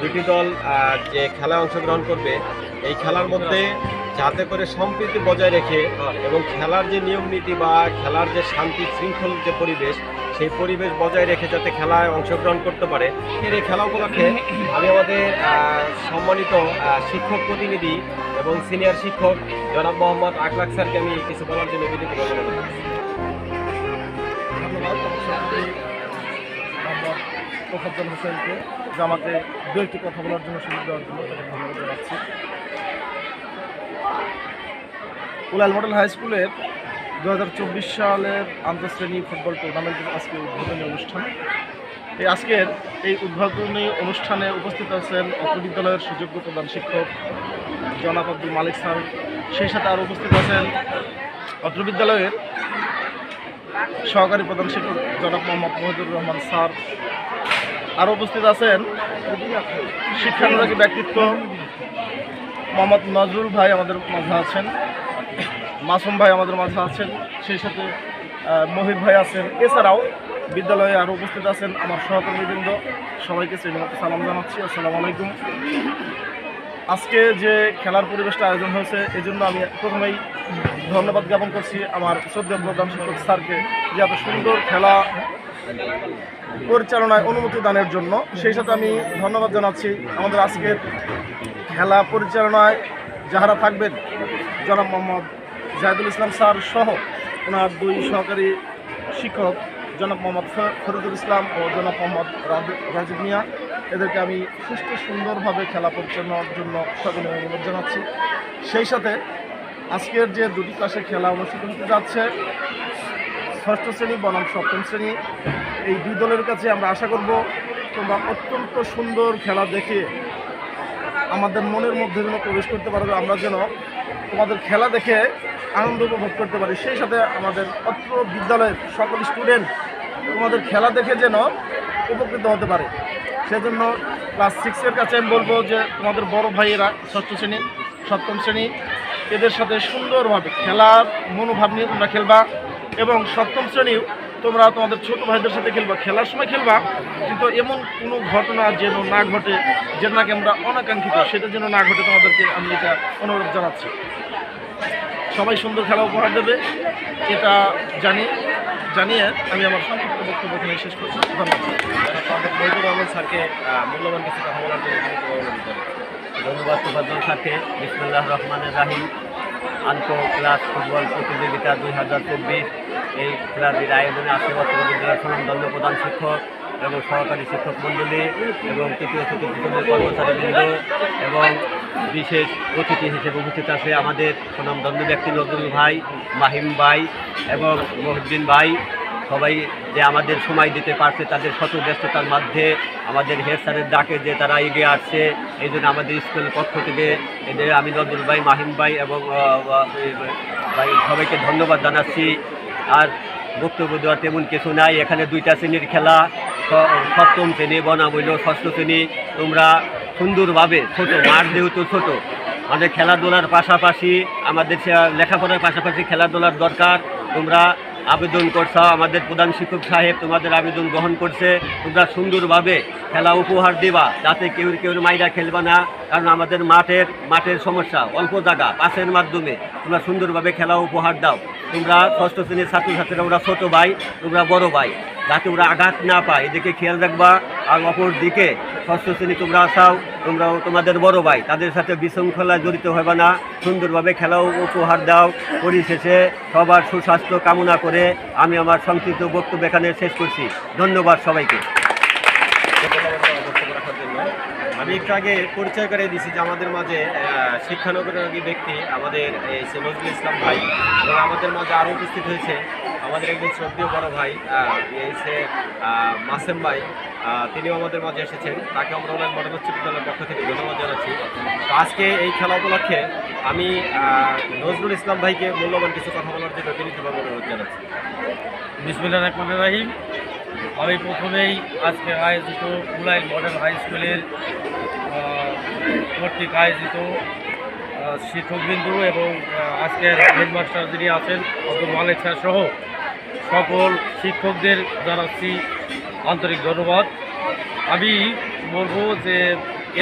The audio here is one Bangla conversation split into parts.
দুটি দল যে খেলায় অংশগ্রহণ করবে এই খেলার মধ্যে যাতে করে সম্প্রীতি বজায় রেখে এবং খেলার যে নিয়ম নীতি বা খেলার যে শান্তি শৃঙ্খল যে পরিবেশ সেই পরিবেশ বজায় রেখে যাতে খেলায় অংশগ্রহণ করতে পারে এই খেলা উপলক্ষে আমি আমাদের সম্মানিত শিক্ষক প্রতিনিধি এবং সিনিয়র শিক্ষক জনাব মোহাম্মদ আকলাক স্যারকে আমি কিছু বলার জন্য বিনীত অনুরোধ করছি। তোফাজ্জল হোসেনকে যে আমাকে দু একটি কথা বলার জন্য সুযোগ দেওয়ার জন্য তাকে ধন্যবাদ জানাচ্ছি। উলাল মডেল হাই স্কুলের 2024 সালের আন্তঃশ্রেণী ফুটবল টুর্নামেন্টের আজকে উদ্বোধনী অনুষ্ঠান। আজকের এই উদ্বোধনী অনুষ্ঠানে উপস্থিত আছেন অত্র বিদ্যালয়ের সুযোগ্য প্রধান শিক্ষক জনাব আব্দুল মালিক স্যার, সেই সাথে আরও উপস্থিত আছেন অত্র বিদ্যালয়ের সহকারী প্রধান শিক্ষক জনাব মোহাম্মদ মহিদুর রহমান স্যার, আরও উপস্থিত আছেন শিক্ষানুরাগী ব্যক্তিত্ব মোহাম্মদ নজরুল ভাই আমাদের মাঝে আছেন, মাসুম ভাই আমাদের মাঝে আছেন, সেই সাথে মহিব ভাই আছেন। এছাড়াও বিদ্যালয়ে আরও উপস্থিত আছেন আমার সহকর্মীবৃন্দ, সবাইকে শ্রেণীমতো সালাম জানাচ্ছি, আসসালামু আলাইকুম। আজকে যে খেলার পরিবেশটা আয়োজন হয়েছে এই জন্য আমি প্রথমেই ধন্যবাদ জ্ঞাপন করছি আমার শ্রদ্ধেয় প্রধান শিক্ষক স্যারকে যে এত সুন্দর খেলা পরিচালনায় অনুমতি দানের জন্য। সেই সাথে আমি ধন্যবাদ জানাচ্ছি আমাদের আজকের খেলা পরিচালনায় যাহারা থাকবেন জনাব মোহাম্মদ জাহিদুল ইসলাম স্যার সহ ওনার দুই সহকারী শিক্ষক জনাব মোহাম্মদ ফরিদুল ইসলাম ও জনাব মোহাম্মদ রাজীব মিয়া, এদেরকে আমি সুষ্ঠু সুন্দরভাবে খেলা পরিচালনার জন্য সকলে অনুরোধ জানাচ্ছি। সেই সাথে আজকের যে দুটি ক্লাসে খেলা অনুষ্ঠিত হতে যাচ্ছে, ষষ্ঠ শ্রেণী বনাম সপ্তম শ্রেণী, এই দুই দলের কাছে আমরা আশা করব তোমরা অত্যন্ত সুন্দর খেলা দেখে আমাদের মনের মধ্যে যেন প্রবেশ করতে পারবে, আমরা যেন তোমাদের খেলা দেখে আনন্দ উপভোগ করতে পারি। সেই সাথে আমাদের অত্র বিদ্যালয়ের সকল স্টুডেন্ট তোমাদের খেলা দেখে যেন উপকৃত হতে পারে। সেজন্য ক্লাস 6-এর কাছে আমি বলবো যে তোমাদের বড় ভাইয়েরা ষষ্ঠ শ্রেণী সপ্তম শ্রেণী এদের সাথে সুন্দরভাবে খেলার মনোভাব নিয়ে তোমরা খেলবা, এবং সপ্তম শ্রেণীও তোমরা তোমাদের ছোট ভাইদের সাথে খেলবা, খেলার সময় খেলবা, কিন্তু এমন কোনো ঘটনা যেন না ঘটে যেটা নাকি আমরা অনাকাঙ্ক্ষিত, সেটা যেন না ঘটে, তোমাদেরকে আমি এটা অনুরোধ জানাচ্ছি। সবাই সুন্দর খেলা উপহার দেবে এটা জানিয়ে আমি আমার সংক্ষিপ্ত বক্তব্য এখানে শেষ করছি। ধন্যবাদ। মহিদুর রহমান স্যারকে মূল্যবান কিছু কথা বলার জন্য অনুরোধ করি। ধন্যবাদ তোফাজ্জল স্যারকে। বিসমিল্লাহির রহমানির রহিম। আন্তঃ ক্লাস ফুটবল প্রতিযোগিতা 2024 এই খেলাটির আয়োজনে আসে অত্র বিদ্যালয়ের সুনামধন্য প্রধান শিক্ষক এবং সহকারী শিক্ষক মণ্ডলী এবং তৃতীয় চতুর্থ কর্মচারীবৃন্দ এবং বিশেষ অতিথি হিসেবে উপস্থিত আছে আমাদের সুনামধন্য ব্যক্তি নজরুল ভাই, মাহিম ভাই এবং মহিউদ্দিন ভাই। সবাই যে আমাদের সময় দিতে পারছে, তাদের শত ব্যস্ততার মধ্যে আমাদের হেড স্যারের ডাকে যে তারা এগিয়ে আসছে, এই জন্য আমাদের স্কুলের পক্ষ থেকে এদের আমি নজরুল ভাই, মাহিম ভাই এবং ভাই সবাইকে ধন্যবাদ জানাচ্ছি। আর বক্তব্য দেওয়ার তেমন কিছু নাই। এখানে দুইটা শ্রেণীর খেলা, সপ্তম শ্রেণী বনাম হইল ষষ্ঠ শ্রেণী। তোমরা সুন্দরভাবে ছোট মাঠ যেহেতু ছোট, আমাদের খেলাধুলার পাশাপাশি আমাদের লেখাপড়ার পাশাপাশি খেলাধুলার দরকার। তোমরা আবেদন করছো, আমাদের প্রধান শিক্ষক সাহেব তোমাদের আবেদন গ্রহণ করছে। তোমরা সুন্দরভাবে খেলা উপহার দিবা, যাতে কেউ মাইরা খেলবা না, কারণ আমাদের মাঠের সমস্যা, অল্প জায়গা, পাসের মাধ্যমে তোমরা সুন্দরভাবে খেলা উপহার দাও। তোমরা ষষ্ঠ শ্রেণীর ছাত্রছাত্রীরা ওরা ছোটো ভাই, তোমরা বড় ভাই, যাতে ওরা আঘাত না পায় এদিকে খেয়াল রাখবা। আর অপর দিকে ষষ্ঠ শ্রেণী তোমরা আসাও, তোমরাও তোমাদের বড় ভাই, তাদের সাথে বিশৃঙ্খলা জড়িত হবে না, সুন্দরভাবে খেলাও উপহার দাও। পরিশেষে সবার সুস্বাস্থ্য কামনা করে আমি আমার সংক্ষিপ্ত বক্তব্য এখানে শেষ করছি। ধন্যবাদ সবাইকে। আমি একটু আগে পরিচয় করে দিয়েছি যে আমাদের মাঝে শিক্ষানগরী ব্যক্তি আমাদের সে নজরুল ইসলাম ভাই, এবং আমাদের মাঝে আরও উপস্থিত হয়েছে আমাদের একজন শ্রদ্ধেয় বড় ভাই সে মাসেম ভাই, তিনিও আমাদের মাঝে এসেছেন। তাকে আমরা ওনার মডেল উচ্চ বিদ্যালয়ের পক্ষ থেকে ধন্যবাদ জানাচ্ছি। তো আজকে এই খেলা উপলক্ষে আমি নজরুল ইসলাম ভাইকে মূল্যবান কিছু কথা বলার জন্য বিনীতভাবে অনুরোধ জানাচ্ছি। বিসমিল্লাহির রহমানির রহিম। আমি প্রথমেই আজকে আয়োজিত উলাইল মডেল হাই স্কুলের কর্তৃক আয়োজিত শিক্ষকবৃন্দ এবং আজকের হেডমাস্টার যিনি আছেন আব্দুল মালিক স্যার সহ সকল শিক্ষকদের জানাচ্ছি আন্তরিক ধন্যবাদ। আমি বলবো যে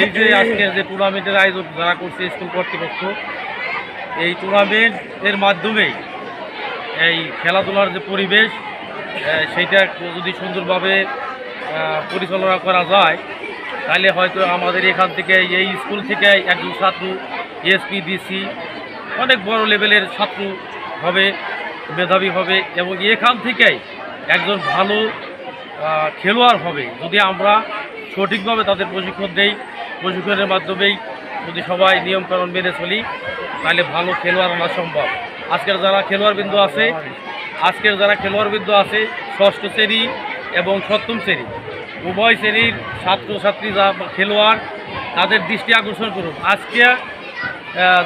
এই যে আজকের যে টুর্নামেন্টের আয়োজন যারা করছে স্কুল কর্তৃপক্ষ, এই টুর্নামেন্টের মাধ্যমেই এই খেলাধুলার যে পরিবেশ সেইটা যদি সুন্দরভাবে পরিচালনা করা যায়, তাহলে হয়তো আমাদের এখান থেকে এই স্কুল থেকে একজন ছাত্র এসপি ডিসি অনেক বড় লেভেলের ছাত্র হবে, মেধাবী হবে, এবং এখান থেকেই একজন ভালো খেলোয়াড় হবে যদি আমরা সঠিকভাবে তাদের প্রশিক্ষণ দেই। প্রশিক্ষণের মাধ্যমেই যদি সবাই নিয়মকানুন মেনে চলি, তাহলে ভালো খেলোয়াড় আনা সম্ভব। আজকের যারা খেলোয়াড়বৃন্দ আছে ষষ্ঠ শ্রেণী এবং সপ্তম শ্রেণী উভয় শ্রেণীর ছাত্রছাত্রী যা খেলোয়াড়, তাদের দৃষ্টি আকর্ষণ করুন। আজকে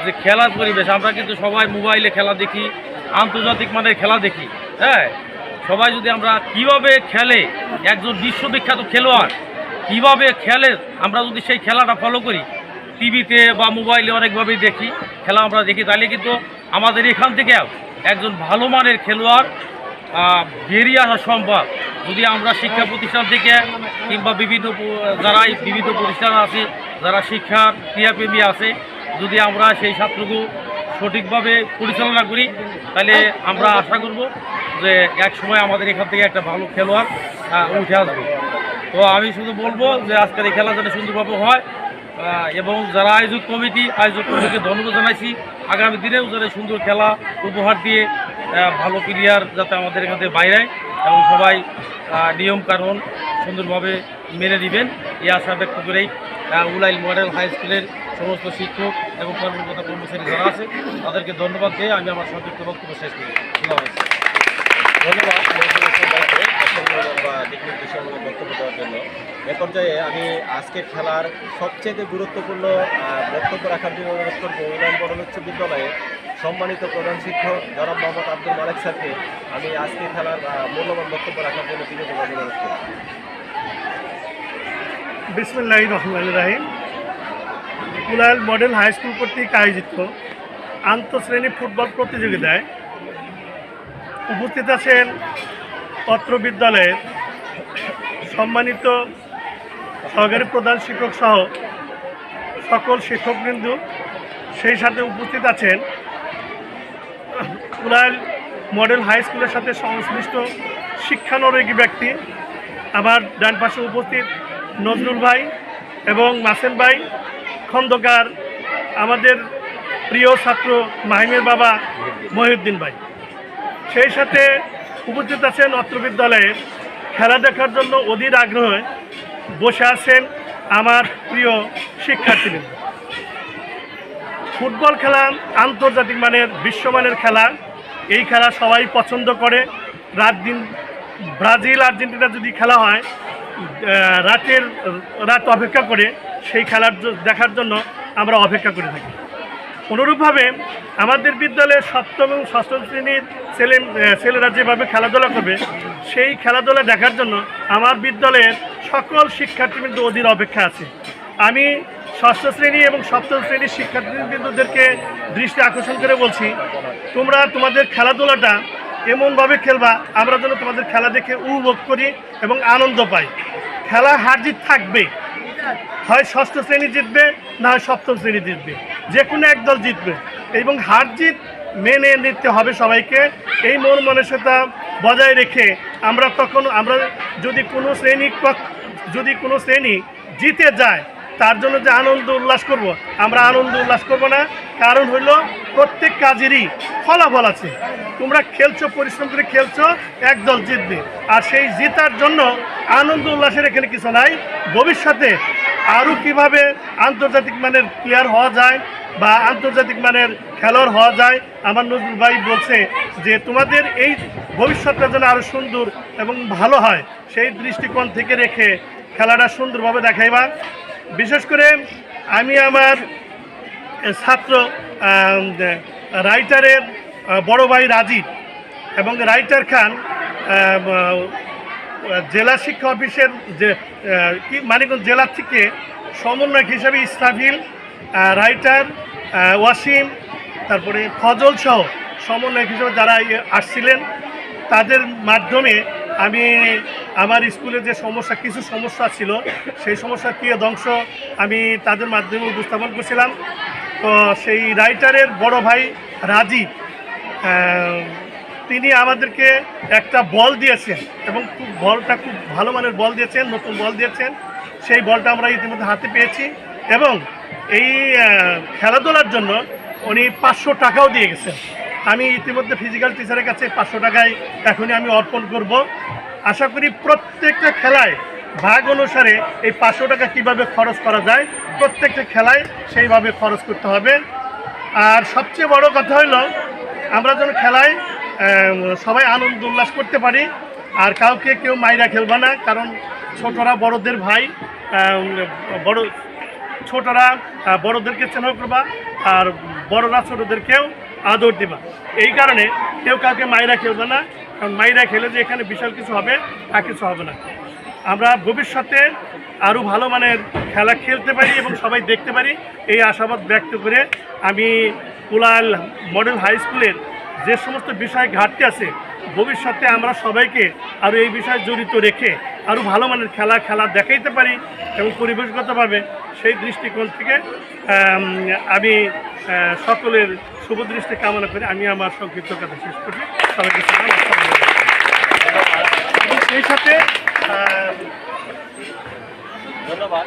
যে খেলার পরিবেশ, আমরা কিন্তু সবাই মোবাইলে খেলা দেখি, আন্তর্জাতিক মানের খেলা দেখি। হ্যাঁ, সবাই যদি আমরা কিভাবে খেলে একজন বিশ্ববিখ্যাত খেলোয়াড় কিভাবে খেলে, আমরা যদি সেই খেলাটা ফলো করি, টিভিতে বা মোবাইলে অনেকভাবেই দেখি খেলা আমরা দেখি, তাহলে কিন্তু আমাদের এখান থেকে একজন ভালো মানের খেলোয়াড় বেরিয়ে আসা সম্ভব যদি আমরা শিক্ষা প্রতিষ্ঠান থেকে কিংবা বিভিন্ন প্রতিষ্ঠান আছে যারা শিক্ষার ক্রিয়াপ্রেমী আছে, যদি আমরা সেই ছাত্রকে সঠিকভাবে পরিচালনা করি, তাহলে আমরা আশা করব যে এক সময় আমাদের এখান থেকে একটা ভালো খেলোয়াড় উঠে আসবে। তো আমি শুধু বলবো যে আজকের এই খেলা যেন সুন্দরভাবে হয়, এবং যারা আয়োজক কমিটিকে ধন্যবাদ জানাইছি। আগামী দিনেও যারা সুন্দর খেলা উপহার দিয়ে ভালো প্লেয়ার যাতে আমাদের এখান থেকে বাইরে, এবং সবাই নিয়মকানুন সুন্দরভাবে মেনে নেবেন, এই আশা ব্যক্ত করেই উলাইল মডেল হাই স্কুলের সমস্ত শিক্ষক এবং কর্মকর্তা কর্মচারী যারা আছে তাদেরকে ধন্যবাদ দিয়ে আমি আমার সংক্ষিপ্ত বক্তব্য শেষ করি। ধন্যবাদ দিক নির্দেশনামূলক বক্তব্য দেওয়ার জন্য। এ পর্যায়ে আমি আজকের খেলার সবচেয়ে গুরুত্বপূর্ণ বক্তব্য রাখার জন্য অনুরোধ করবো উলাইল মডেল উচ্চ বিদ্যালয়ের সম্মানিত প্রধান শিক্ষক জনাব মোহাম্মদ আব্দুল মালিক স্যারকে। আমি আজকে খেলার মূল্যবান বক্তব্য রাখার জন্য বিনীতভাবে অনুরোধ করি। বিসমিল্লাহির রহমানির রহিম। উলাইল মডেল হাই স্কুল কর্তৃক আয়োজিত আন্তঃশ্রেণী ফুটবল প্রতিযোগিতায় উপস্থিত আছেন অত্র বিদ্যালয়ের সম্মানিত সহকারী প্রধান শিক্ষক সহ সকল শিক্ষকবৃন্দ, সেই সাথে উপস্থিত আছেন উলাইল মডেল হাই স্কুলের সাথে সংশ্লিষ্ট শিক্ষানুরাগী ব্যক্তি। আমার ডান পাশে উপস্থিত নজরুল ভাই এবং মাসেম ভাই খন্দকার, আমাদের প্রিয় ছাত্র মাহিমের বাবা মহিউদ্দিন ভাই। সেই সাথে উপস্থিত আছেন অত্র বিদ্যালয়ের খেলা দেখার জন্য অধীর আগ্রহে বসে আছেন আমার প্রিয় শিক্ষার্থীবৃন্দ। ফুটবল খেলা আন্তর্জাতিক মানের বিশ্বমানের খেলা। এই খেলা সবাই পছন্দ করে। ব্রাজিল আর্জেন্টিনা যদি খেলা হয়, রাত অপেক্ষা করে সেই খেলার দেখার জন্য আমরা অপেক্ষা করে থাকি। অনুরূপভাবে আমাদের বিদ্যালয়ে সপ্তম এবং ষষ্ঠ শ্রেণীর ছেলেরা যেভাবে খেলাধুলা করবে, সেই খেলাধুলা দেখার জন্য আমার বিদ্যালয়ের সকল শিক্ষার্থীবৃন্দ অধীর অপেক্ষা আছে। আমি ষষ্ঠ শ্রেণী এবং সপ্তম শ্রেণীর শিক্ষার্থীবৃন্দদেরকে দৃষ্টি আকর্ষণ করে বলছি, তোমরা তোমাদের খেলাধুলাটা এমনভাবে খেলবা আমরা যেন তোমাদের খেলা দেখে উপভোগ করি এবং আনন্দ পাই। খেলা হার জিত থাকবে, হয় ষষ্ঠ শ্রেণী জিতবে না হয় সপ্তম শ্রেণী জিতবে, যে কোনো এক দল জিতবে, এবং হার জিত মেনে নিতে হবে সবাইকে। এই মন মানসিকতা বজায় রেখে আমরা যদি কোনো শ্রেণী জিতে যায়, তার জন্য যে আনন্দ উল্লাস করব, আমরা আনন্দ উল্লাস করব না। কারণ হইল প্রত্যেক কাজেরই ফলাফল আছে। তোমরা খেলছো, পরিশ্রম করে খেলছো, একদল জিতবে, আর সেই জেতার জন্য আনন্দ উল্লাসের এখানে কিছু নাই। ভবিষ্যতে আরও কীভাবে আন্তর্জাতিক মানের প্লেয়ার হওয়া যায় বা আন্তর্জাতিক মানের খেলোয়াড় হওয়া যায়, আমার নজরুল ভাই বলছে যে তোমাদের এই ভবিষ্যৎটা যেন আরও সুন্দর এবং ভালো হয়, সেই দৃষ্টিকোণ থেকে রেখে খেলাটা সুন্দরভাবে দেখাইবা। বিশেষ করে আমি আমার ছাত্র রাইটারের বড় ভাই রাজীব এবং রাইটার খান জেলা শিক্ষা অফিসের যে মানিকগঞ্জ জেলা থেকে সমন্বয়ক হিসাবে ইসরাফিল, রাইটার ওয়াসিম, তারপরে ফজল সহ সমন্বয়ক হিসেবে যারা আসছিলেন, তাদের মাধ্যমে আমি আমার স্কুলে যে কিছু সমস্যা ছিল সেই সমস্যার কিয়দংশ আমি তাদের মাধ্যমে উপস্থাপন করছিলাম। তো সেই রাইটারের বড় ভাই রাজীব তিনি আমাদেরকে একটা বল দিয়েছেন এবং বলটা খুব ভালো মানের বল দিয়েছেন, নতুন বল দিয়েছেন। সেই বলটা আমরা ইতিমধ্যে হাতে পেয়েছি এবং এই খেলাধুলার জন্য উনি 500 টাকাও দিয়ে গেছেন। আমি ইতিমধ্যে ফিজিক্যাল টিচারের কাছে 500 টাকায় এখনই আমি অর্পণ করব। আশা করি প্রত্যেকটা খেলায় ভাগ অনুসারে এই 500 টাকা কীভাবে খরচ করা যায়, প্রত্যেকটা খেলায় সেইভাবে খরচ করতে হবে। আর সবচেয়ে বড় কথা হলো আমরা যেন খেলায় সবাই আনন্দ উল্লাস করতে পারি, আর কাউকে কেউ মাইরা খেলবে না, কারণ ছোটরা বড়দের ভাই, ছোটরা বড়দেরকে স্নেহ করবা আর বড়রা ছোটদেরকেও আদর দিবা। এই কারণে কেউ কাউকে মাইরা খেলবে না, কারণ মাইরা খেলে যে এখানে বিশাল কিছু হবে তা কিছু হবে না। আমরা ভবিষ্যতে আরও ভালো মানের খেলা খেলতে পারি এবং সবাই দেখতে পারি, এই আশাবাদ ব্যক্ত করে আমি কুলাল মডেল হাই স্কুলের যে সমস্ত বিষয় ঘাটতি আছে, ভবিষ্যতে আমরা সবাইকে আরও এই বিষয়ে জড়িত রেখে আরও ভালো মানের খেলা দেখাইতে পারি এবং পরিবেশগতভাবে সেই দৃষ্টিকোণ থেকে আমি সকলের শুভ দৃষ্টি কামনা করে আমি আমার সংক্ষিপ্ত কথা শেষ করি। সবাইকে সেই সাথে ধন্যবাদ।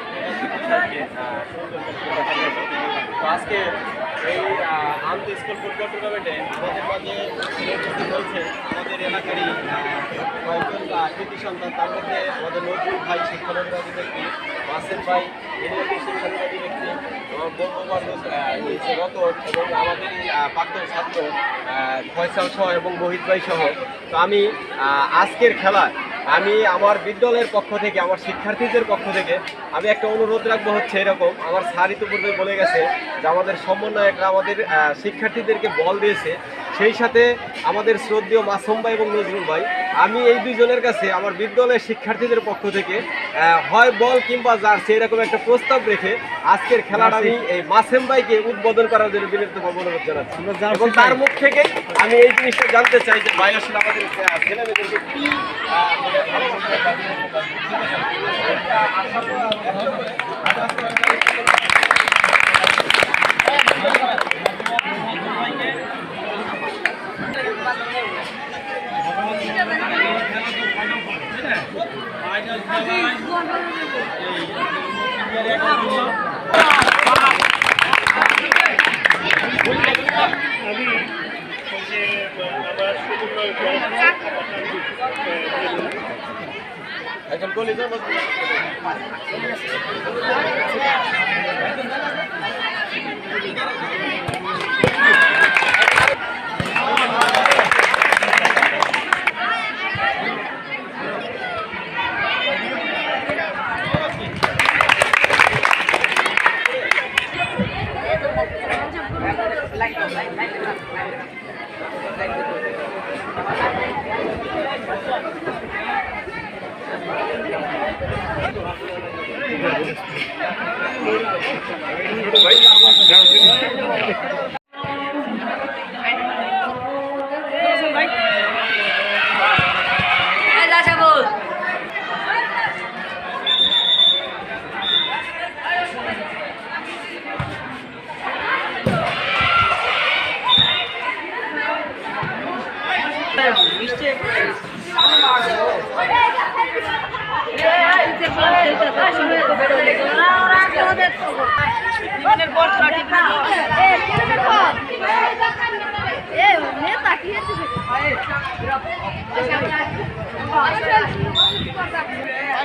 আজকে এই আন্ত স্কুল ফুটবল টুর্নামেন্টে আমাদের মাঝে হয়েছে আমাদের এলাকারই কয়েকজন কৃতি সন্তান, তার মধ্যে আমাদের নজরুল ভাই শিক্ষানুরাগী ব্যক্তি, ওয়াসিম ভাই এনএলপি শিক্ষানুরাগী ব্যক্তি, আমার বন্ধুবান্ধব রতন এবং আমাদের প্রাক্তন ছাত্র ফয়সাল সহ এবং মোহিত ভাই সহ। তো আমি আজকের খেলায় আমি আমার বিদ্যালয়ের পক্ষ থেকে, আমার শিক্ষার্থীদের পক্ষ থেকে আমি একটা অনুরোধ রাখবো, হচ্ছে এরকম, আমার স্যার ইতিপূর্বে বলে গেছে যে আমাদের সমন্বয়করা আমাদের শিক্ষার্থীদেরকে বল দিয়েছে, সেই সাথে আমাদের শ্রদ্ধেয় মাসুম ভাই এবং নজরুল ভাই, আমি এই দুইজনের কাছে আমার বিদ্যালয়ের শিক্ষার্থীদের পক্ষ থেকে হয় বল কিংবা জার্সি এরকম একটা প্রস্তাব রেখে আজকের খেলাটা আমি এই মাসুম ভাইকে উদ্বোধন করার জন্য বিনীতভাবে অনুরোধ জানাচ্ছি এবং তার মুখ থেকে আমি এই জিনিসটা জানতে চাই যে ভাই আসলে আমাদের ছেলেমেয়েদেরকে কি আমি একজন কলেজের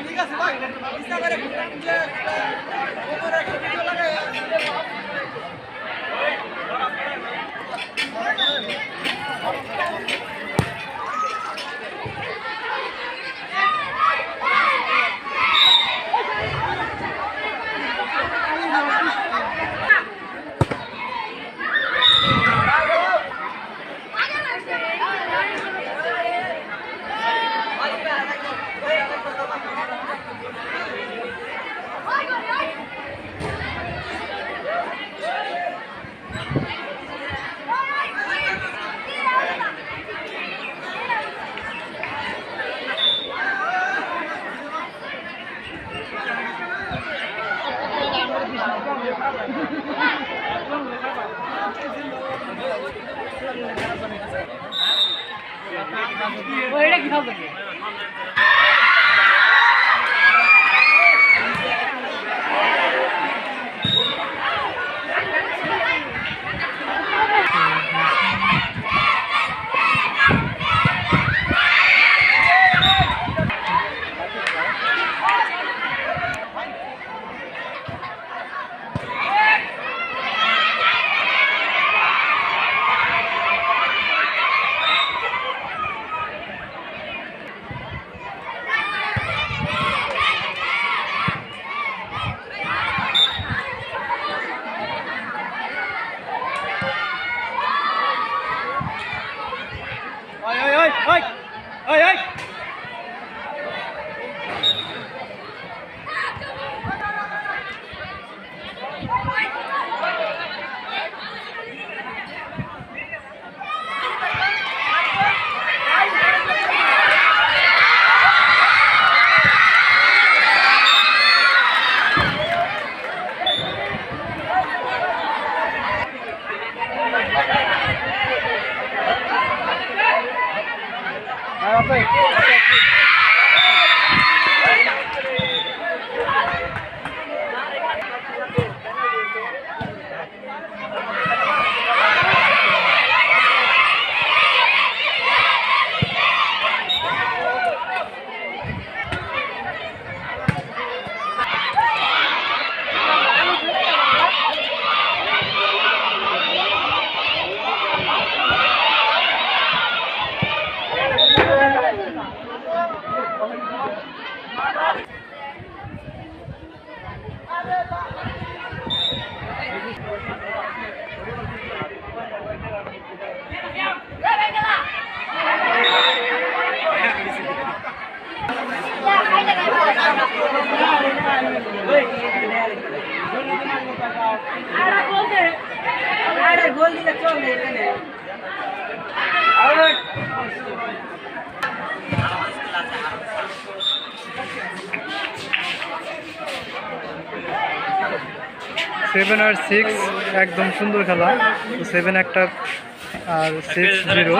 ঠিক আছে গোল দিলে চলে এখানে 7 আর 6 একদম সুন্দর খেলা। 7 একটা আর 6-0।